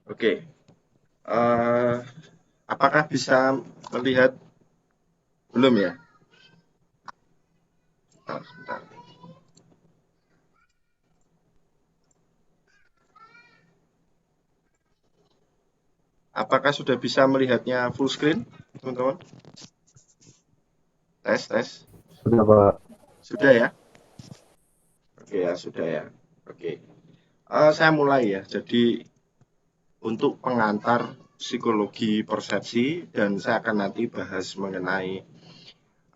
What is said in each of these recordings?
Oke, eh, apakah bisa melihat? Belum ya? Sebentar. Apakah sudah bisa melihatnya full screen, teman-teman? Tes, tes. Sudah, Pak. Sudah ya? Oke ya, sudah ya. Oke. Saya mulai ya. Jadi untuk pengantar psikologi persepsi dan saya akan nanti bahas mengenai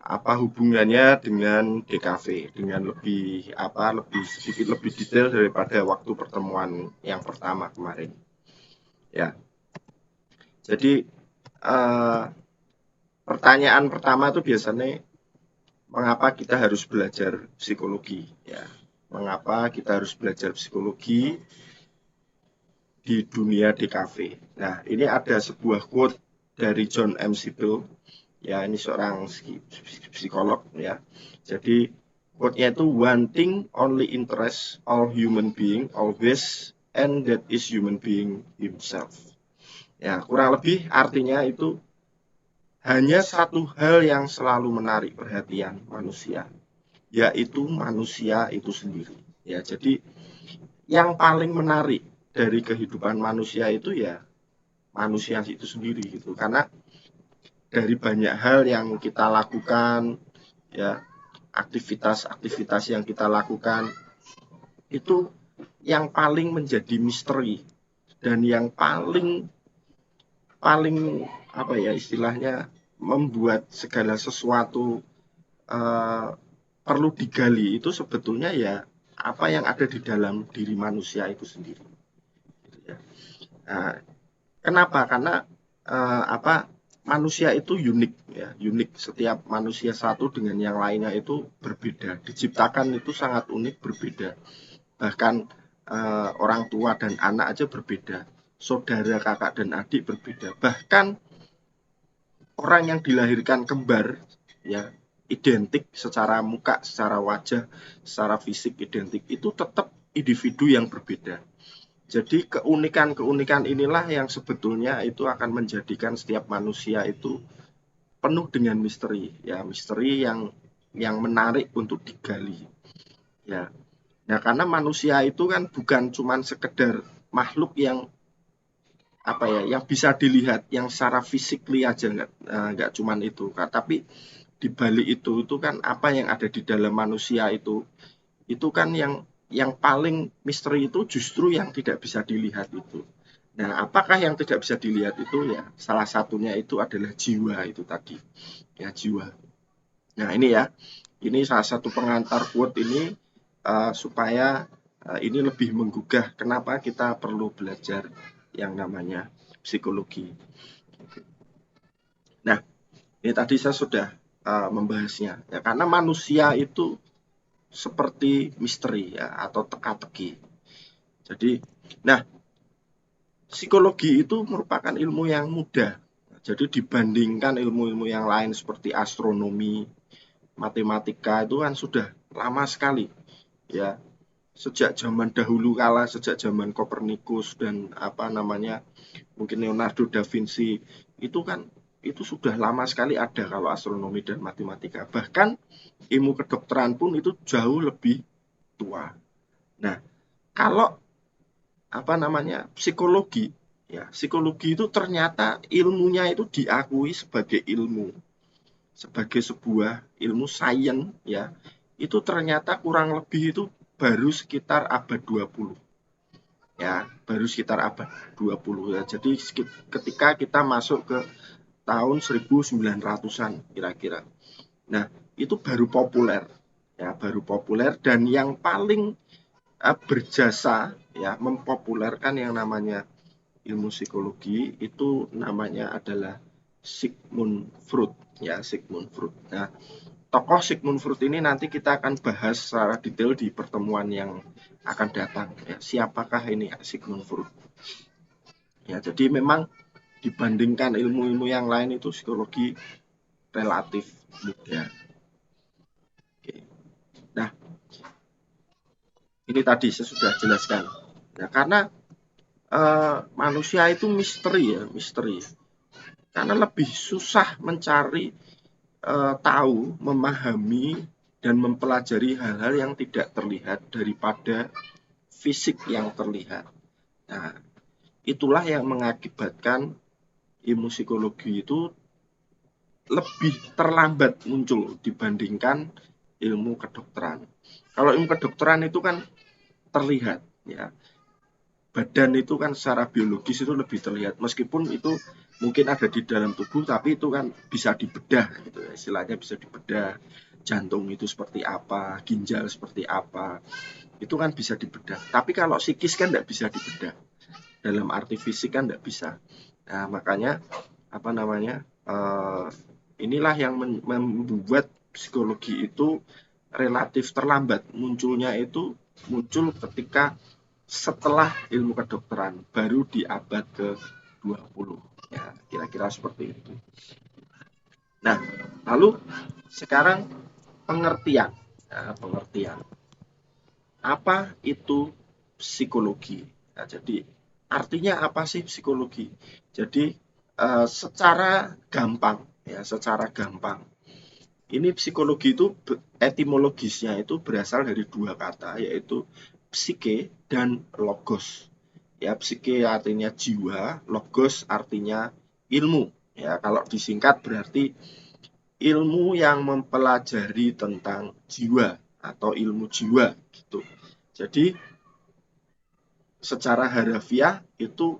apa hubungannya dengan DKV dengan lebih sedikit lebih detail daripada waktu pertemuan yang pertama kemarin. Ya. Jadi eh, pertanyaan pertama itu biasanya mengapa kita harus belajar psikologi ya. Mengapa kita harus belajar psikologi di dunia DKV. Nah, ini ada sebuah quote dari John M. Sibyl. Ya, ini seorang psikolog ya. Jadi quote-nya itu one thing only interest all human being always, and that is human being himself. Ya, kurang lebih artinya itu hanya satu hal yang selalu menarik perhatian manusia, yaitu manusia itu sendiri. Ya, jadi yang paling menarik dari kehidupan manusia itu ya manusia itu sendiri gitu. Karena dari banyak hal yang kita lakukan, ya aktivitas-aktivitas yang kita lakukan itu yang paling menjadi misteri dan yang paling paling apa ya istilahnya membuat segala sesuatu eh, perlu digali itu sebetulnya ya apa yang ada di dalam diri manusia itu sendiri. Gitu ya. Nah, kenapa? Karena apa manusia itu unik ya, unik. Setiap manusia satu dengan yang lainnya itu berbeda. Diciptakan itu sangat unik, berbeda. Bahkan orang tua dan anak aja berbeda. Saudara, kakak dan adik berbeda. Bahkan orang yang dilahirkan kembar ya identik secara muka, secara wajah, secara fisik identik itu tetap individu yang berbeda. Jadi keunikan-keunikan inilah yang sebetulnya itu akan menjadikan setiap manusia itu penuh dengan misteri, ya misteri yang menarik untuk digali. Ya, nah karena manusia itu kan bukan cuman sekedar makhluk yang apa ya, yang bisa dilihat, yang secara physically aja nggak cuman itu, tapi di balik itu kan apa yang ada di dalam manusia itu kan yang paling misteri itu justru yang tidak bisa dilihat itu. Nah, apakah yang tidak bisa dilihat itu ya salah satunya itu adalah jiwa itu tadi. Ya, jiwa. Nah, ini ya. Ini salah satu pengantar quote ini supaya ini lebih menggugah kenapa kita perlu belajar yang namanya psikologi. Nah, ini tadi saya sudah membahasnya ya karena manusia itu seperti misteri ya atau teka-teki. Jadi, nah psikologi itu merupakan ilmu yang mudah. Jadi dibandingkan ilmu-ilmu yang lain seperti astronomi, matematika itu kan sudah lama sekali ya. Sejak zaman dahulu kala, sejak zaman Kopernikus dan apa namanya, mungkin Leonardo da Vinci itu kan itu sudah lama sekali ada kalau astronomi dan matematika. Bahkan ilmu kedokteran pun itu jauh lebih tua. Nah, kalau apa namanya psikologi ya psikologi itu ternyata ilmunya itu diakui sebagai ilmu sebagai sebuah ilmu sains ya itu ternyata kurang lebih itu baru sekitar abad 20 ya baru sekitar abad 20 ya jadi ketika kita masuk ke tahun 1900-an kira-kira nah itu baru populer ya baru populer dan yang paling berjasa ya mempopulerkan yang namanya ilmu psikologi itu namanya adalah Sigmund Freud ya Sigmund Freud. Nah, tokoh Sigmund Freud ini nanti kita akan bahas secara detail di pertemuan yang akan datang ya. Siapakah ini Sigmund Freud? Ya, jadi memang dibandingkan ilmu-ilmu yang lain itu psikologi relatif mudah. Oke. Nah, ini tadi saya sudah jelaskan. Nah, karena manusia itu misteri ya, misteri. Karena lebih susah mencari tahu, memahami, dan mempelajari hal-hal yang tidak terlihat daripada fisik yang terlihat. Nah, itulah yang mengakibatkan ilmu psikologi itu lebih terlambat muncul dibandingkan ilmu kedokteran. Kalau ilmu kedokteran itu kan terlihat, ya. Badan itu kan secara biologis itu lebih terlihat, meskipun itu mungkin ada di dalam tubuh, tapi itu kan bisa dibedah, gitu. Istilahnya bisa dibedah. Jantung itu seperti apa, ginjal seperti apa, itu kan bisa dibedah. Tapi kalau psikis kan tidak bisa dibedah. Dalam arti fisik kan tidak bisa. Nah, makanya apa namanya? Inilah yang membuat psikologi itu relatif terlambat munculnya, itu muncul ketika setelah ilmu kedokteran, baru di abad ke-20. Ya, kira-kira seperti itu. Nah, lalu sekarang pengertian. Nah, pengertian. Apa itu psikologi? Nah, jadi artinya apa sih psikologi? Jadi secara gampang, ya, secara gampang. Ini psikologi itu etimologisnya itu berasal dari dua kata, yaitu psike dan logos. Ya, psike artinya jiwa, logos artinya ilmu. Ya, kalau disingkat berarti ilmu yang mempelajari tentang jiwa atau ilmu jiwa gitu. Jadi secara harafiah itu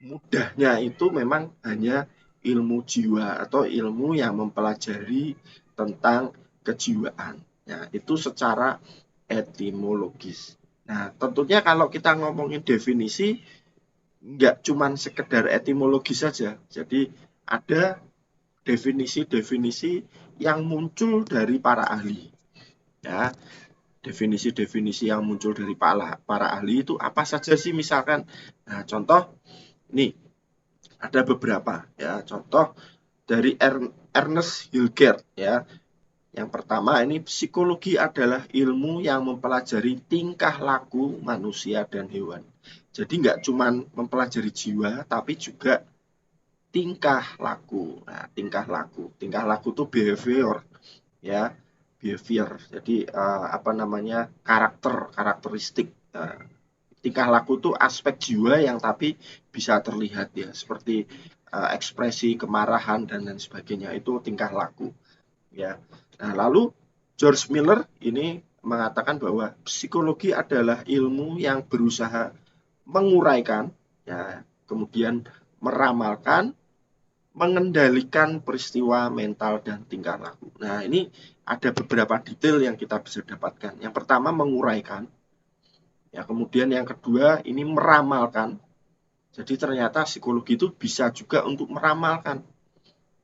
mudahnya itu memang hanya ilmu jiwa atau ilmu yang mempelajari tentang kejiwaan. Ya, itu secara etimologis. Nah, tentunya kalau kita ngomongin definisi, nggak cuman sekedar etimologis saja. Jadi ada definisi-definisi yang muncul dari para ahli. Ya, definisi-definisi yang muncul dari para ahli itu apa saja sih, misalkan. Nah, contoh nih ada beberapa ya, contoh dari Ernest Hilgert ya. Yang pertama, ini psikologi adalah ilmu yang mempelajari tingkah laku manusia dan hewan. Jadi nggak cuma mempelajari jiwa, tapi juga tingkah laku. Nah, tingkah laku itu behavior ya, behavior. Jadi apa namanya, karakteristik. Tingkah laku itu aspek jiwa yang tapi bisa terlihat ya, seperti ekspresi kemarahan dan lain sebagainya, itu tingkah laku ya. Nah, lalu George Miller ini mengatakan bahwa psikologi adalah ilmu yang berusaha menguraikan ya, kemudian meramalkan, mengendalikan peristiwa mental dan tingkah laku. Nah, ini ada beberapa detail yang kita bisa dapatkan. Yang pertama, menguraikan. Ya, kemudian yang kedua ini meramalkan. Jadi ternyata psikologi itu bisa juga untuk meramalkan.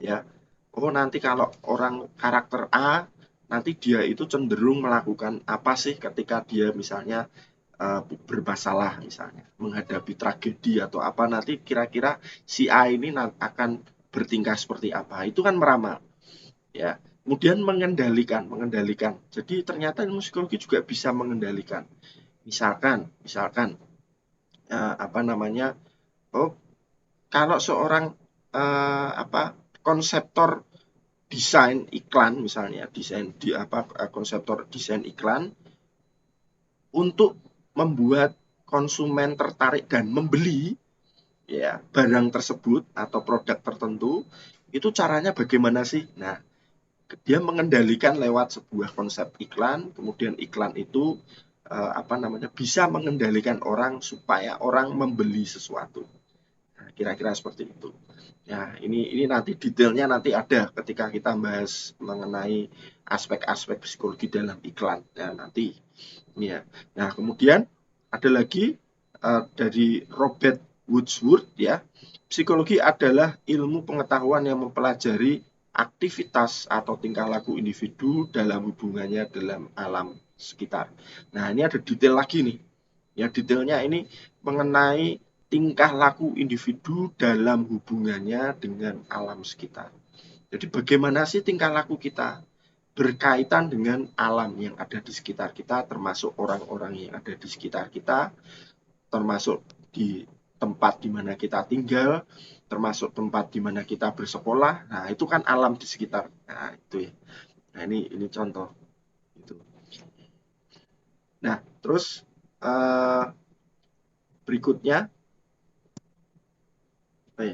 Ya. Oh, nanti kalau orang karakter A, nanti dia itu cenderung melakukan apa sih ketika dia misalnya bermasalah, misalnya menghadapi tragedi atau apa, nanti kira-kira si A ini akan bertingkah seperti apa. Itu kan meramal. Ya. Kemudian mengendalikan. Jadi ternyata ilmu psikologi juga bisa mengendalikan. Misalkan apa namanya? Oh, kalau seorang konseptor desain iklan, misalnya konseptor desain iklan untuk membuat konsumen tertarik dan membeli ya barang tersebut atau produk tertentu, itu caranya bagaimana sih? Nah, dia mengendalikan lewat sebuah konsep iklan, kemudian iklan itu bisa mengendalikan orang supaya orang membeli sesuatu. Nah, kira-kira seperti itu. Nah, ini nanti detailnya nanti ada ketika kita bahas mengenai aspek-aspek psikologi dalam iklan. Ya, nanti ya. Nah, kemudian ada lagi dari Robert Wordsworth ya. Psikologi adalah ilmu pengetahuan yang mempelajari aktivitas atau tingkah laku individu dalam hubungannya dalam alam sekitar. Nah, ini ada detail lagi nih. Ya, detailnya ini mengenai tingkah laku individu dalam hubungannya dengan alam sekitar. Jadi bagaimana sih tingkah laku kita berkaitan dengan alam yang ada di sekitar kita, termasuk orang-orang yang ada di sekitar kita, termasuk di tempat di mana kita tinggal, termasuk tempat di mana kita bersekolah. Nah, itu kan alam di sekitar. Nah, itu ya. Nah, ini contoh itu. Nah, terus berikutnya,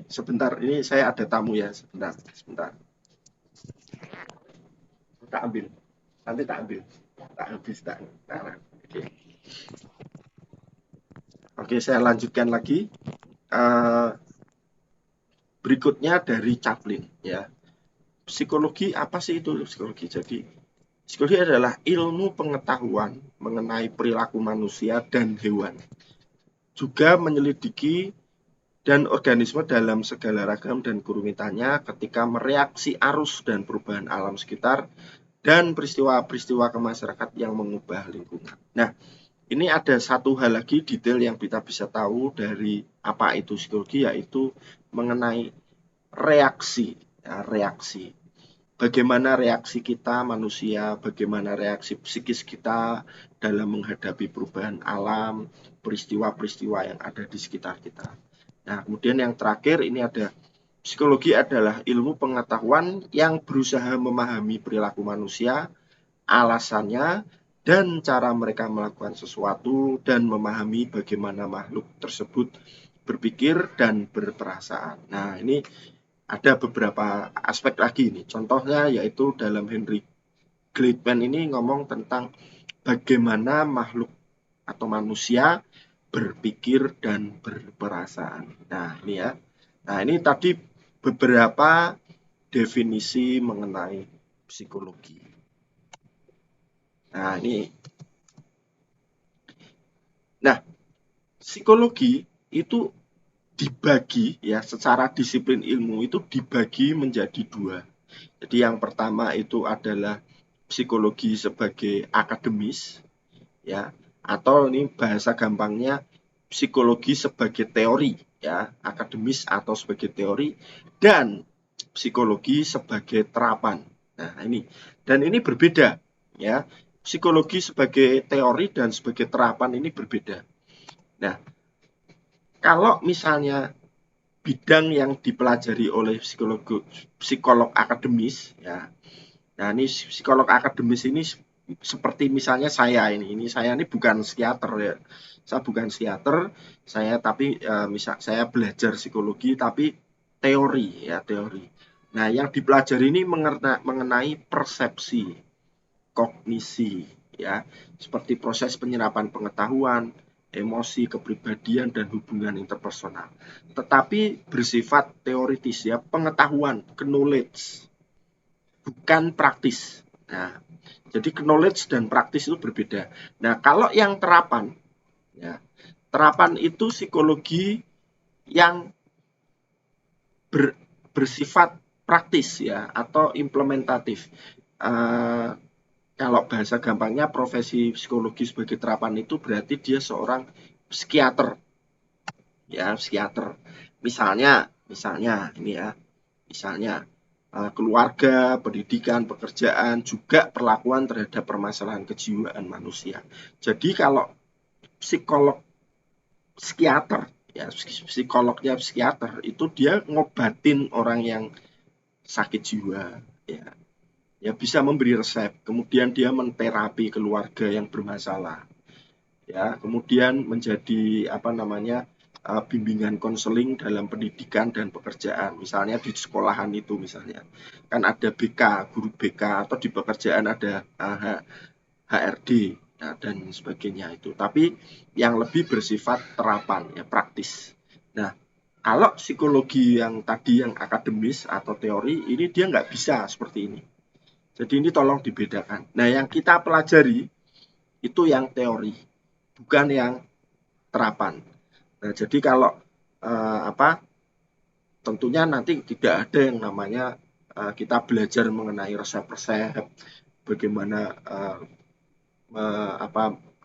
sebentar, ini saya ada tamu ya, sebentar. Tak ambil, nanti tak ambil, tak habis, tak. Oke, saya lanjutkan lagi. Berikutnya dari Chaplin ya. Psikologi apa sih itu psikologi? Jadi psikologi adalah ilmu pengetahuan mengenai perilaku manusia dan hewan. Juga menyelidiki dan organisme dalam segala ragam dan kerumitannya ketika mereaksi arus dan perubahan alam sekitar dan peristiwa-peristiwa ke masyarakat yang mengubah lingkungan. Nah, ini ada satu hal lagi detail yang kita bisa tahu dari apa itu psikologi, yaitu mengenai reaksi. Ya, reaksi. Bagaimana reaksi kita manusia, bagaimana reaksi psikis kita dalam menghadapi perubahan alam, peristiwa-peristiwa yang ada di sekitar kita. Nah, kemudian yang terakhir ini ada psikologi adalah ilmu pengetahuan yang berusaha memahami perilaku manusia, alasannya, dan cara mereka melakukan sesuatu dan memahami bagaimana makhluk tersebut berpikir dan berperasaan. Nah, ini ada beberapa aspek lagi nih. Contohnya yaitu dalam Henry Gleitman ini ngomong tentang bagaimana makhluk atau manusia berpikir dan berperasaan. Nah, ini ya. Nah, ini tadi beberapa definisi mengenai psikologi. Nah, ini. Nah, psikologi itu dibagi ya, secara disiplin ilmu itu dibagi menjadi dua. Jadi yang pertama itu adalah psikologi sebagai akademis ya, atau ini bahasa gampangnya psikologi sebagai teori ya, akademis atau sebagai teori, dan psikologi sebagai terapan. Nah, ini dan ini berbeda ya. Psikologi sebagai teori dan sebagai terapan ini berbeda. Nah, kalau misalnya bidang yang dipelajari oleh psikolog akademis ya. Nah, ini psikolog akademis ini seperti misalnya saya ini saya ini bukan psikiater ya. Saya bukan psikiater, tapi misal saya belajar psikologi tapi teori ya, teori. Nah, yang dipelajari ini mengenai persepsi, kognisi ya, seperti proses penyerapan pengetahuan, emosi, kepribadian, dan hubungan interpersonal. Tetapi bersifat teoritis ya, pengetahuan, knowledge, bukan praktis. Nah, jadi knowledge dan praktis itu berbeda. Nah, kalau yang terapan, ya, terapan itu psikologi yang bersifat praktis ya, atau implementatif. Kalau bahasa gampangnya profesi psikologi sebagai terapan itu berarti dia seorang psikiater. Ya, psikiater. Misalnya ini ya. Misalnya keluarga, pendidikan, pekerjaan, juga perlakuan terhadap permasalahan kejiwaan manusia. Jadi kalau psikolog psikiater ya, psikolognya psikiater itu dia ngobatin orang yang sakit jiwa ya. Ya bisa memberi resep, kemudian dia menterapi keluarga yang bermasalah. Ya, kemudian menjadi bimbingan konseling dalam pendidikan dan pekerjaan. Misalnya di sekolahan itu misalnya. Kan ada BK, guru BK, atau di pekerjaan ada HRD ya, dan sebagainya itu. Tapi yang lebih bersifat terapan ya, praktis. Nah, kalau psikologi yang tadi yang akademis atau teori ini dia nggak bisa seperti ini. Jadi ini tolong dibedakan. Nah, yang kita pelajari itu yang teori, bukan yang terapan. Nah, jadi kalau tentunya nanti tidak ada yang namanya kita belajar mengenai resep-resep, bagaimana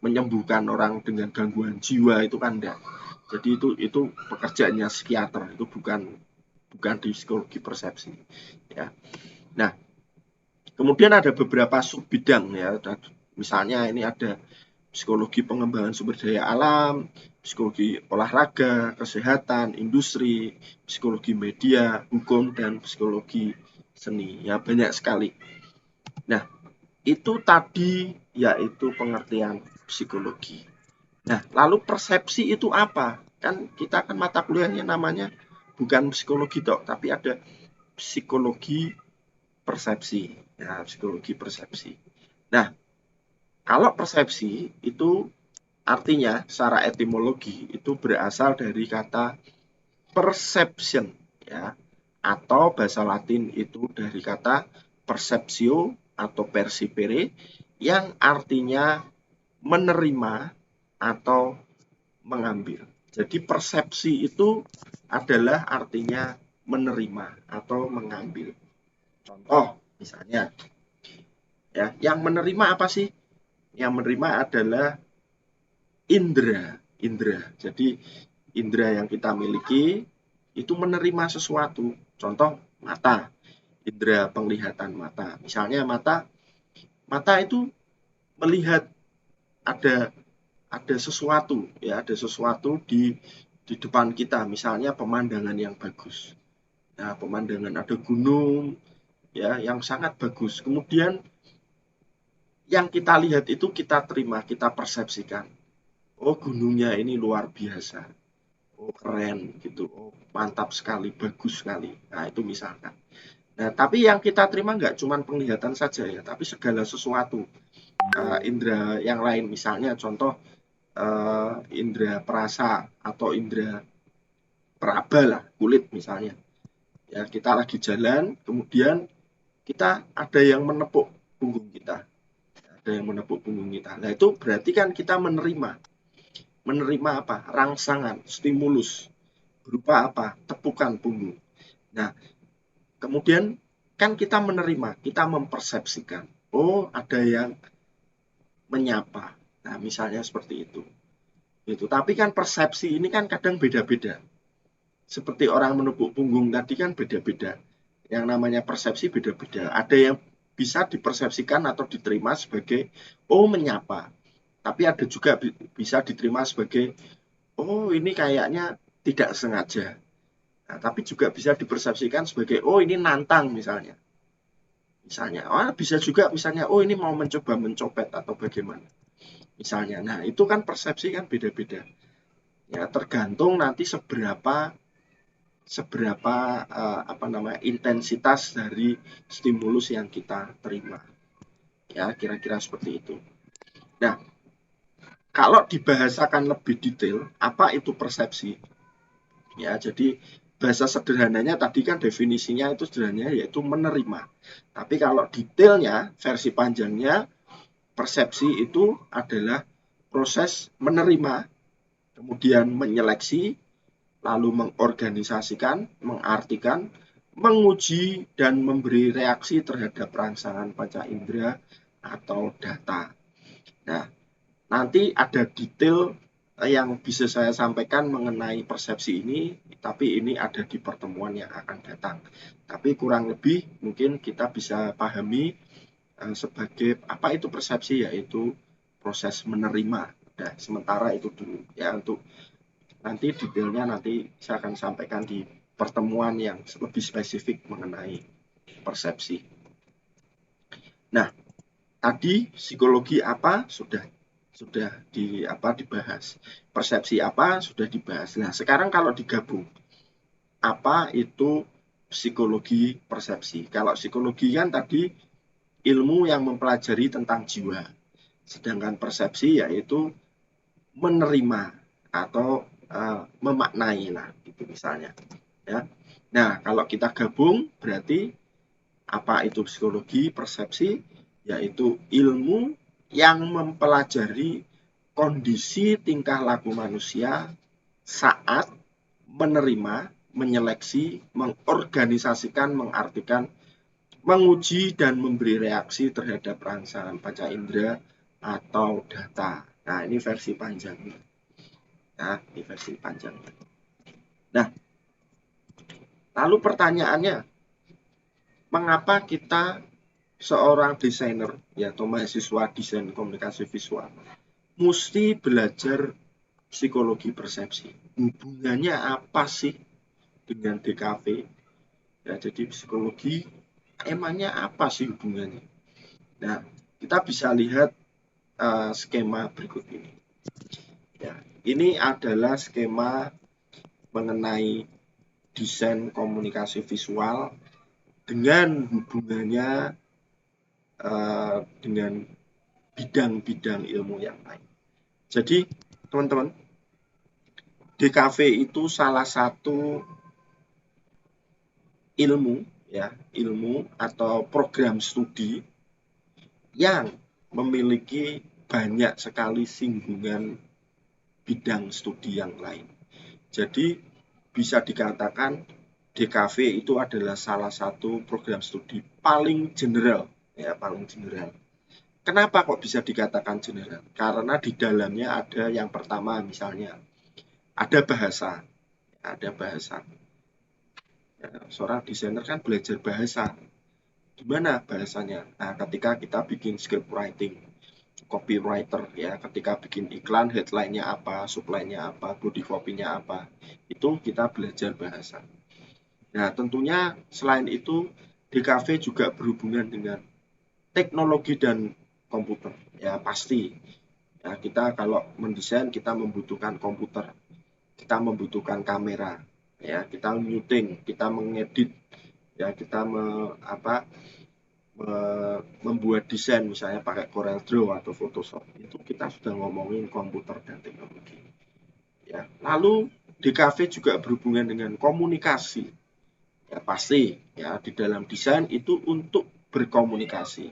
menyembuhkan orang dengan gangguan jiwa, itu kan enggak. Jadi itu pekerjaannya psikiater, itu bukan di psikologi persepsi ya. Nah, kemudian ada beberapa sub bidang ya. Misalnya ini ada psikologi pengembangan sumber daya alam, psikologi olahraga, kesehatan, industri, psikologi media, hukum, dan psikologi seni. Ya, banyak sekali. Nah, itu tadi yaitu pengertian psikologi. Nah, lalu persepsi itu apa? Kan kita kan mata kuliahnya namanya bukan psikologi toh, tapi ada psikologi persepsi. Ya, psikologi persepsi. Nah, kalau persepsi itu artinya secara etimologi itu berasal dari kata perception, ya, atau bahasa Latin itu dari kata perceptio atau percipere yang artinya menerima atau mengambil. Jadi persepsi itu adalah artinya menerima atau mengambil. Contoh misalnya, ya, yang menerima apa sih? Yang menerima adalah indera. Jadi indera yang kita miliki itu menerima sesuatu. Contoh mata, indera penglihatan mata. Misalnya mata itu melihat ada sesuatu, ya, ada sesuatu di depan kita, misalnya pemandangan yang bagus. Nah, pemandangan ada gunung, ya, yang sangat bagus. Kemudian yang kita lihat itu kita terima, kita persepsikan. Oh, gunungnya ini luar biasa. Oh, keren gitu. Oh, mantap sekali, bagus sekali. Nah, itu misalkan. Nah, tapi yang kita terima nggak cuma penglihatan saja ya, tapi segala sesuatu. Indera yang lain, misalnya contoh indera perasa atau indera peraba lah, kulit misalnya. Ya, kita lagi jalan, kemudian kita ada yang menepuk punggung kita. Ada yang menepuk punggung kita. Nah, itu berarti kan kita menerima. Menerima apa? Rangsangan, stimulus. Berupa apa? Tepukan punggung. Nah, kemudian kan kita menerima, kita mempersepsikan. Oh, ada yang menyapa. Nah, misalnya seperti itu. Tapi kan persepsi ini kan kadang beda-beda. Seperti orang menepuk punggung tadi kan beda-beda. Yang namanya persepsi beda-beda. Ada yang bisa dipersepsikan atau diterima sebagai oh menyapa. Tapi ada juga bisa diterima sebagai oh ini kayaknya tidak sengaja. Nah, tapi juga bisa dipersepsikan sebagai oh ini nantang misalnya. Bisa juga misalnya oh ini mau mencoba mencopet atau bagaimana. Misalnya. Nah, itu kan persepsi kan beda-beda. Ya, tergantung nanti seberapa intensitas dari stimulus yang kita terima. Ya, kira-kira seperti itu. Nah, kalau dibahasakan lebih detail, apa itu persepsi? Ya, jadi bahasa sederhananya tadi kan definisinya itu sederhananya yaitu menerima. Tapi kalau detailnya, versi panjangnya, persepsi itu adalah proses menerima, kemudian menyeleksi, lalu mengorganisasikan, mengartikan, menguji, dan memberi reaksi terhadap rangsangan panca indera atau data. Nah, nanti ada detail yang bisa saya sampaikan mengenai persepsi ini, tapi ini ada di pertemuan yang akan datang. Tapi kurang lebih mungkin kita bisa pahami sebagai apa itu persepsi, yaitu proses menerima. Nah, sementara itu dulu ya, untuk nanti detailnya nanti saya akan sampaikan di pertemuan yang lebih spesifik mengenai persepsi. Nah, tadi psikologi apa sudah dibahas. Persepsi apa sudah dibahas. Nah, sekarang kalau digabung, apa itu psikologi persepsi? Kalau psikologi kan tadi ilmu yang mempelajari tentang jiwa. Sedangkan persepsi yaitu menerima atau memaknai lah, gitu misalnya. Ya. Nah, kalau kita gabung berarti apa itu psikologi persepsi? Yaitu ilmu yang mempelajari kondisi tingkah laku manusia saat menerima, menyeleksi, mengorganisasikan, mengartikan, menguji, dan memberi reaksi terhadap rangsangan panca indera atau data. Nah, ini versi panjangnya. Nah, ini versi panjangnya. Nah, lalu pertanyaannya, mengapa kita seorang desainer ya, atau mahasiswa desain komunikasi visual mesti belajar psikologi persepsi. Hubungannya apa sih dengan DKV? Ya, jadi psikologi emangnya apa sih hubungannya? Nah, kita bisa lihat skema berikut ini. Ya, ini adalah skema mengenai desain komunikasi visual dengan hubungannya dengan bidang-bidang ilmu yang lain. Jadi, teman-teman, DKV itu salah satu ilmu atau program studi yang memiliki banyak sekali singgungan bidang studi yang lain. Jadi bisa dikatakan DKV itu adalah salah satu program studi paling general, ya paling general. Kenapa kok bisa dikatakan general? Karena di dalamnya ada yang pertama misalnya ada bahasa. Ya, seorang desainer kan belajar bahasa. Gimana bahasanya? Nah, ketika kita bikin script writing, copywriter ya, ketika bikin iklan, headline-nya apa, subline-nya apa, body copy-nya apa, itu kita belajar bahasa. Nah, tentunya selain itu, DKV juga berhubungan dengan teknologi dan komputer. Ya, pasti. Ya, kita kalau mendesain, kita membutuhkan komputer. Kita membutuhkan kamera. Ya, kita nyuting, kita mengedit, ya kita membuat desain misalnya pakai Corel Draw atau Photoshop, itu kita sudah ngomongin komputer dan teknologi. Ya, lalu DKV juga berhubungan dengan komunikasi. Ya pasti, ya di dalam desain itu untuk berkomunikasi.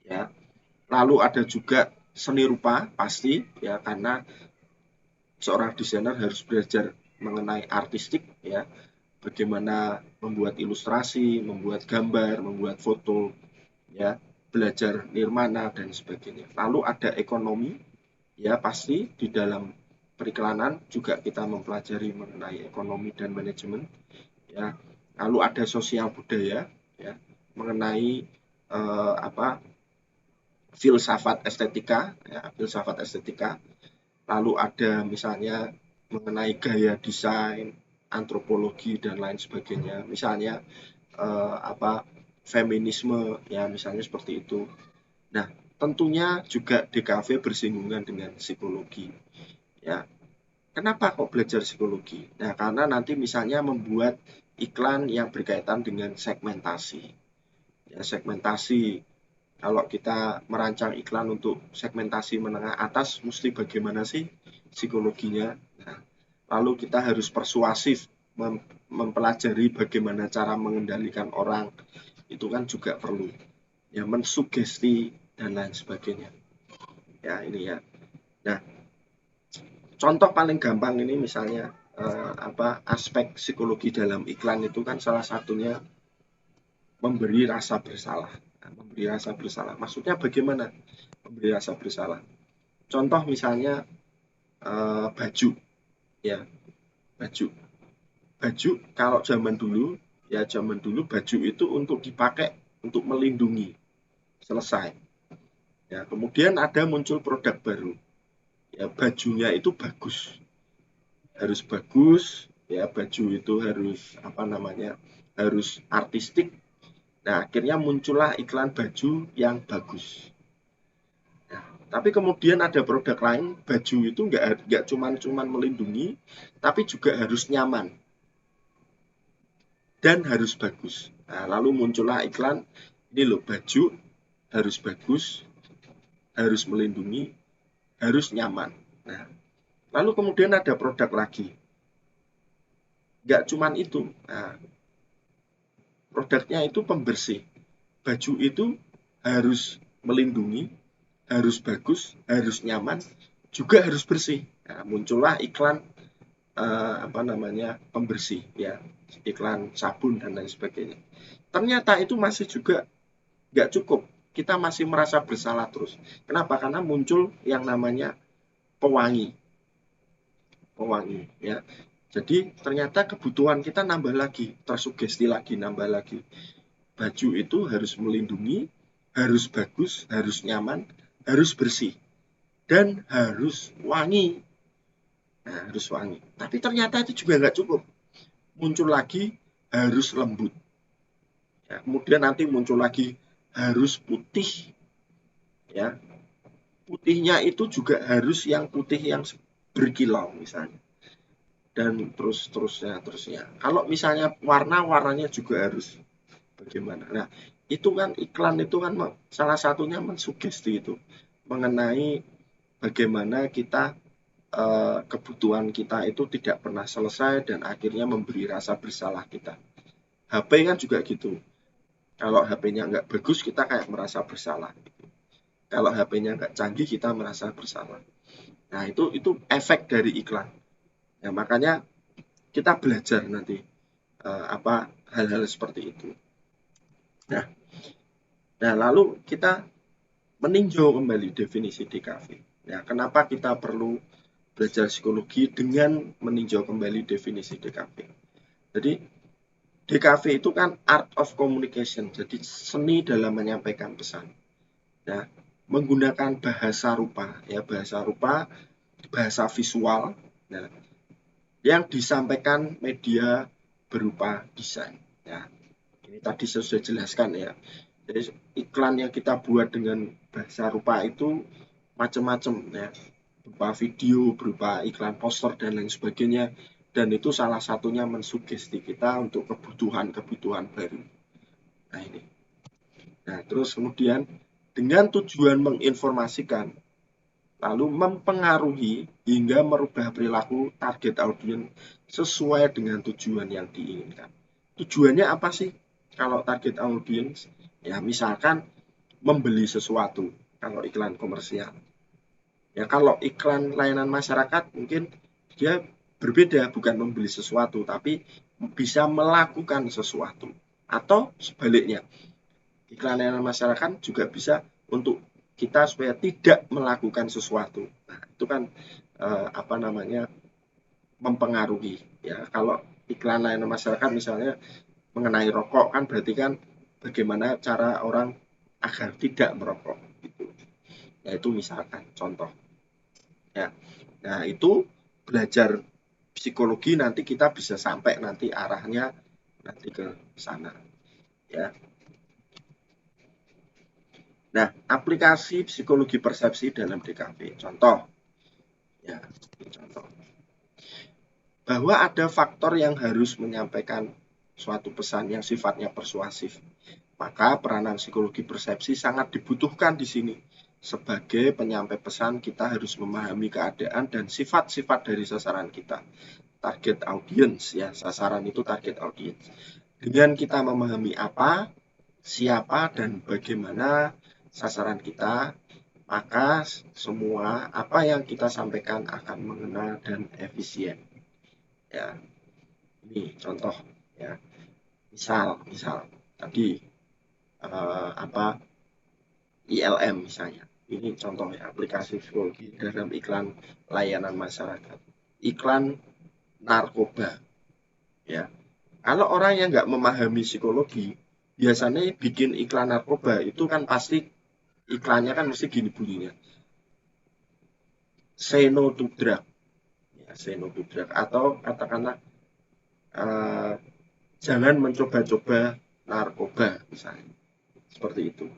Ya, lalu ada juga seni rupa pasti, ya karena seorang desainer harus belajar mengenai artistik, ya bagaimana membuat ilustrasi, membuat gambar, membuat foto, ya belajar nirmana dan sebagainya. Lalu ada ekonomi, ya pasti di dalam periklanan juga kita mempelajari mengenai ekonomi dan manajemen, ya. Lalu ada sosial budaya, ya mengenai filsafat estetika, ya filsafat estetika. Lalu ada misalnya mengenai gaya desain, antropologi dan lain sebagainya. Misalnya feminisme, ya misalnya seperti itu. Nah, tentunya juga DKV bersinggungan dengan psikologi. Ya, kenapa kok belajar psikologi? Nah, karena nanti misalnya membuat iklan yang berkaitan dengan segmentasi. Ya, segmentasi. Kalau kita merancang iklan untuk segmentasi menengah atas, mesti bagaimana sih psikologinya? Nah, lalu kita harus persuasif, mempelajari bagaimana cara mengendalikan orang, itu kan juga perlu. Ya, mensugesti dan lain sebagainya. Ya, ini ya. Nah, contoh paling gampang ini misalnya aspek psikologi dalam iklan itu kan salah satunya memberi rasa bersalah. Nah, memberi rasa bersalah. Maksudnya bagaimana memberi rasa bersalah? Contoh misalnya baju, ya baju. Baju kalau zaman dulu baju itu untuk dipakai untuk melindungi, selesai. Ya, kemudian ada muncul produk baru. Ya, bajunya itu bagus. Harus bagus, ya baju itu harus harus artistik. Nah, akhirnya muncullah iklan baju yang bagus. Nah, tapi kemudian ada produk lain, baju itu nggak cuman melindungi, tapi juga harus nyaman dan harus bagus. Nah, lalu muncullah iklan, ini loh baju harus bagus, harus melindungi, harus nyaman. Nah, lalu kemudian ada produk lagi, nggak cuman itu. Nah, produknya itu pembersih. Baju itu harus melindungi, harus bagus, harus nyaman, juga harus bersih. Nah, muncullah iklan pembersih, ya iklan sabun dan lain sebagainya. Ternyata itu masih juga nggak cukup. Kita masih merasa bersalah terus. Kenapa? Karena muncul yang namanya pewangi, ya. Jadi ternyata kebutuhan kita nambah lagi, tersugesti lagi, nambah lagi. Baju itu harus melindungi, harus bagus, harus nyaman, harus bersih. dan harus wangi. Nah, harus wangi. Tapi ternyata itu juga nggak cukup. Muncul lagi harus lembut. Ya, kemudian nanti muncul lagi harus putih. Ya, putihnya itu juga harus yang putih yang berkilau misalnya. Dan terusnya. Kalau misalnya warnanya juga harus bagaimana. Nah, itu kan iklan itu kan salah satunya mensugesti itu mengenai bagaimana kita kebutuhan kita itu tidak pernah selesai dan akhirnya memberi rasa bersalah kita. HP kan juga gitu. Kalau HP-nya nggak bagus kita kayak merasa bersalah. Kalau HP-nya nggak canggih kita merasa bersalah. Nah itu efek dari iklan. Nah makanya kita belajar nanti hal-hal seperti itu. Nah lalu kita meninjau kembali definisi DKV. Nah kenapa kita perlu belajar psikologi dengan meninjau kembali definisi DKV. Jadi DKV itu kan art of communication, jadi seni dalam menyampaikan pesan. Nah, menggunakan bahasa rupa, bahasa visual, nah, yang disampaikan media berupa desain. Nah, ini tadi saya sudah jelaskan ya. Jadi iklan yang kita buat dengan bahasa rupa itu macam-macam ya, berupa video, berupa iklan poster dan lain sebagainya. Dan itu salah satunya mensugesti kita untuk kebutuhan baru. Nah ini. Nah terus kemudian dengan tujuan menginformasikan, lalu mempengaruhi hingga merubah perilaku target audiens sesuai dengan tujuan yang diinginkan. Tujuannya apa sih? Kalau target audiens, ya misalkan membeli sesuatu, kalau iklan komersial. Ya kalau iklan layanan masyarakat mungkin dia berbeda, bukan membeli sesuatu tapi bisa melakukan sesuatu. Atau sebaliknya, iklan layanan masyarakat juga bisa untuk kita supaya tidak melakukan sesuatu. Nah, itu kan mempengaruhi ya. Kalau iklan layanan masyarakat misalnya mengenai rokok kan berarti kan bagaimana cara orang agar tidak merokok gitu. Ya itu misalkan contoh. Ya. Nah, itu belajar psikologi nanti kita bisa sampai nanti arahnya nanti ke sana. Ya. Nah, aplikasi psikologi persepsi dalam DKV. Contoh. Ya, contoh. Bahwa ada faktor yang harus menyampaikan suatu pesan yang sifatnya persuasif. Maka peranan psikologi persepsi sangat dibutuhkan di sini. Sebagai penyampai pesan, kita harus memahami keadaan dan sifat-sifat dari sasaran kita. Target audience ya, sasaran itu target audience. Dengan kita memahami apa, siapa, dan bagaimana sasaran kita, maka semua apa yang kita sampaikan akan mengena dan efisien. Ya, ini contoh ya. Misal tadi ILM misalnya. Ini contohnya aplikasi psikologi dalam iklan layanan masyarakat. Iklan narkoba. Ya. Kalau orang yang nggak memahami psikologi, biasanya bikin iklan narkoba itu kan pasti iklannya kan mesti gini bunyinya. Say no to drug. Ya, say no to drug. Atau katakanlah jangan mencoba-coba narkoba misalnya. Seperti itu.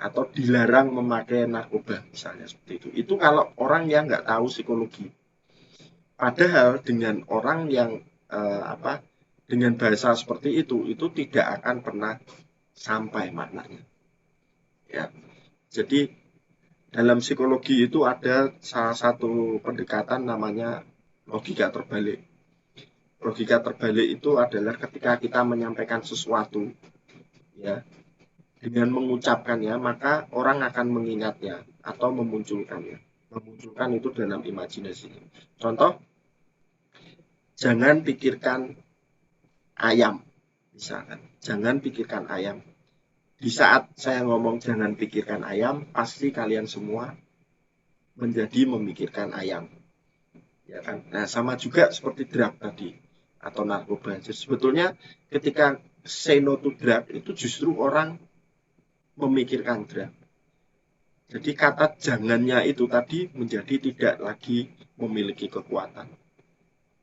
Atau dilarang memakai narkoba misalnya seperti itu. Itu kalau orang yang nggak tahu psikologi. Padahal dengan orang yang dengan bahasa seperti itu tidak akan pernah sampai maknanya. Ya, jadi dalam psikologi itu ada salah satu pendekatan namanya logika terbalik. Logika terbalik itu adalah ketika kita menyampaikan sesuatu, ya, dengan mengucapkannya, maka orang akan mengingatnya atau memunculkannya. Memunculkan itu dalam imajinasi. Contoh, jangan pikirkan ayam, misalkan. Jangan pikirkan ayam. Di saat saya ngomong jangan pikirkan ayam, pasti kalian semua menjadi memikirkan ayam. Ya kan? Nah, sama juga seperti drug tadi atau narkoba. Jadi sebetulnya ketika say no to drug itu justru orang memikirkan drug. Jadi kata jangannya itu tadi menjadi tidak lagi memiliki kekuatan.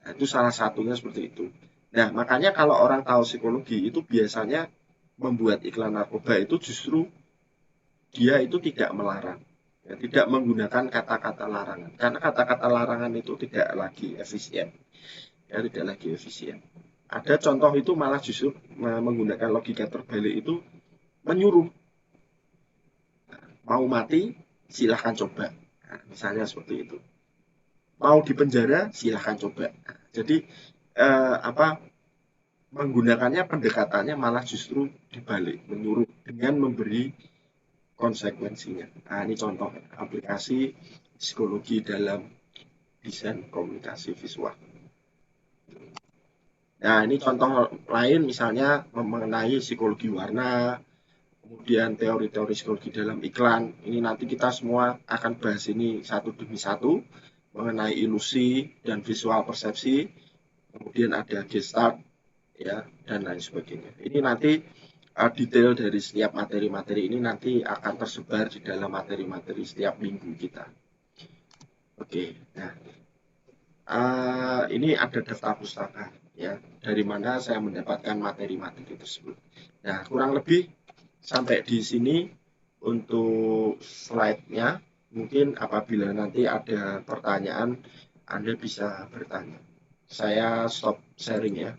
Nah, itu salah satunya seperti itu. Nah, makanya kalau orang tahu psikologi itu biasanya membuat iklan narkoba itu justru dia itu tidak melarang. Ya, tidak menggunakan kata-kata larangan. Karena kata-kata larangan itu tidak lagi efisien. Ya, tidak lagi efisien. Ada contoh itu malah justru menggunakan logika terbalik itu menyuruh. Mau mati, silahkan coba. Nah, misalnya seperti itu. Mau di penjara, silahkan coba. Nah, jadi apa menggunakannya pendekatannya malah justru dibalik, menyuruh dengan memberi konsekuensinya. Nah, ini contoh aplikasi psikologi dalam desain komunikasi visual. Nah, ini contoh lain misalnya mengenai psikologi warna, kemudian teori-teori psikologi dalam iklan. Ini nanti kita semua akan bahas ini satu demi satu mengenai ilusi dan visual persepsi. Kemudian ada gestalt ya dan lain sebagainya. Ini nanti detail dari setiap materi-materi ini nanti akan tersebar di dalam materi-materi setiap minggu kita. Oke, nah ini ada daftar pustaka ya dari mana saya mendapatkan materi-materi tersebut. Nah kurang lebih sampai di sini untuk slide-nya. Mungkin apabila nanti ada pertanyaan Anda bisa bertanya. Saya stop sharing ya.